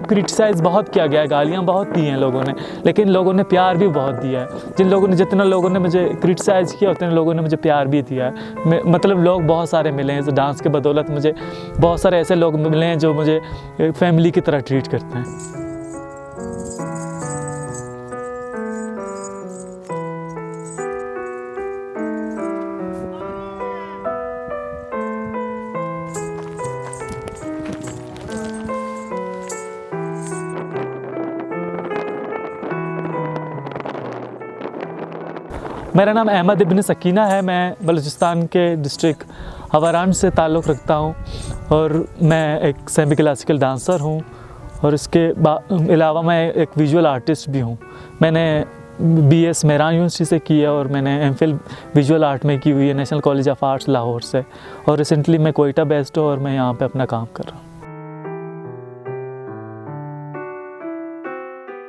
Criticise बहुत किया गया है, गालियाँ बहुत दी हैं लोगों ने, लेकिन लोगों ने प्यार भी बहुत दिया है। जितना लोगों ने मुझे क्रिटिसाइज़ किया उतने लोगों ने मुझे प्यार भी दिया है। मतलब लोग बहुत सारे मिले हैं इस डांस के बदौलत। मुझे बहुत सारे ऐसे लोग मिले हैं जो मुझे फैमिली की तरह ट्रीट करते हैं। मेरा नाम अहमद इब्न सकीना है। मैं बलूचिस्तान के डिस्ट्रिक्ट हवारान से ताल्लुक़ रखता हूँ और मैं एक सेमी क्लासिकल डांसर हूँ और इसके अलावा मैं एक विजुअल आर्टिस्ट भी हूँ। मैंने BS मेहरान यूनिवर्सिटी से की है और मैंने MPhil विजुअल आर्ट में की हुई है national college of arts Lahore से, और रिसेंटली मैं कोयटा बेस्ड हूँ और मैं यहाँ पे अपना काम कर रहा हूँ।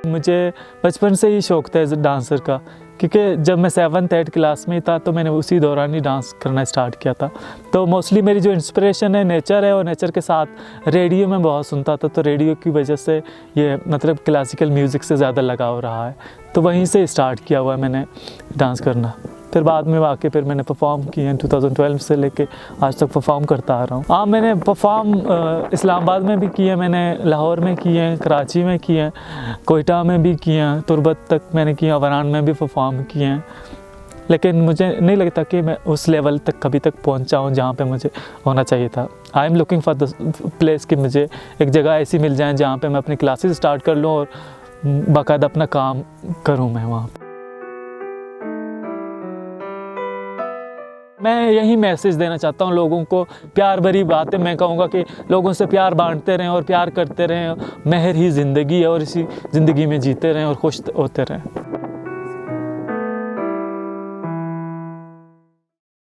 मुझे बचपन से ही शौक़ था एज डांसर का, क्योंकि जब मैं 7th 8th क्लास में था तो मैंने उसी दौरान ही डांस करना स्टार्ट किया था। तो मोस्टली मेरी जो इंस्पिरेशन है नेचर है, और नेचर के साथ रेडियो में बहुत सुनता था, तो रेडियो की वजह से ये मतलब क्लासिकल म्यूज़िक से ज़्यादा लगाव रहा है। तो वहीं से स्टार्ट किया हुआ है मैंने डांस करना। फिर बाद में आके फिर मैंने परफॉर्म किए हैं 2012 से लेके आज तक परफॉर्म करता आ रहा हूँ। हाँ, मैंने परफॉर्म इस्लामाबाद में भी किए हैं, मैंने लाहौर में किए हैं, कराची में किए हैं, कोयटा में भी किए हैं, तुर्बत तक मैंने किए, वरान में भी परफॉर्म किए हैं। लेकिन मुझे नहीं लगता कि मैं उस लेवल तक कभी तक पहुँचा हूँ जहाँ पे मुझे होना चाहिए था। I am looking for the place कि मुझे एक जगह ऐसी मिल जाए जहाँ पे मैं अपनी क्लासेस स्टार्ट कर लूँ और बाकायदा अपना काम करूँ मैं वहाँ। मैं यही मैसेज देना चाहता हूँ लोगों को, प्यार भरी बातें मैं कहूँगा कि लोगों से प्यार बांटते रहें और प्यार करते रहें। मेहर ही ज़िंदगी है और इसी ज़िंदगी में जीते रहें और खुश होते रहें।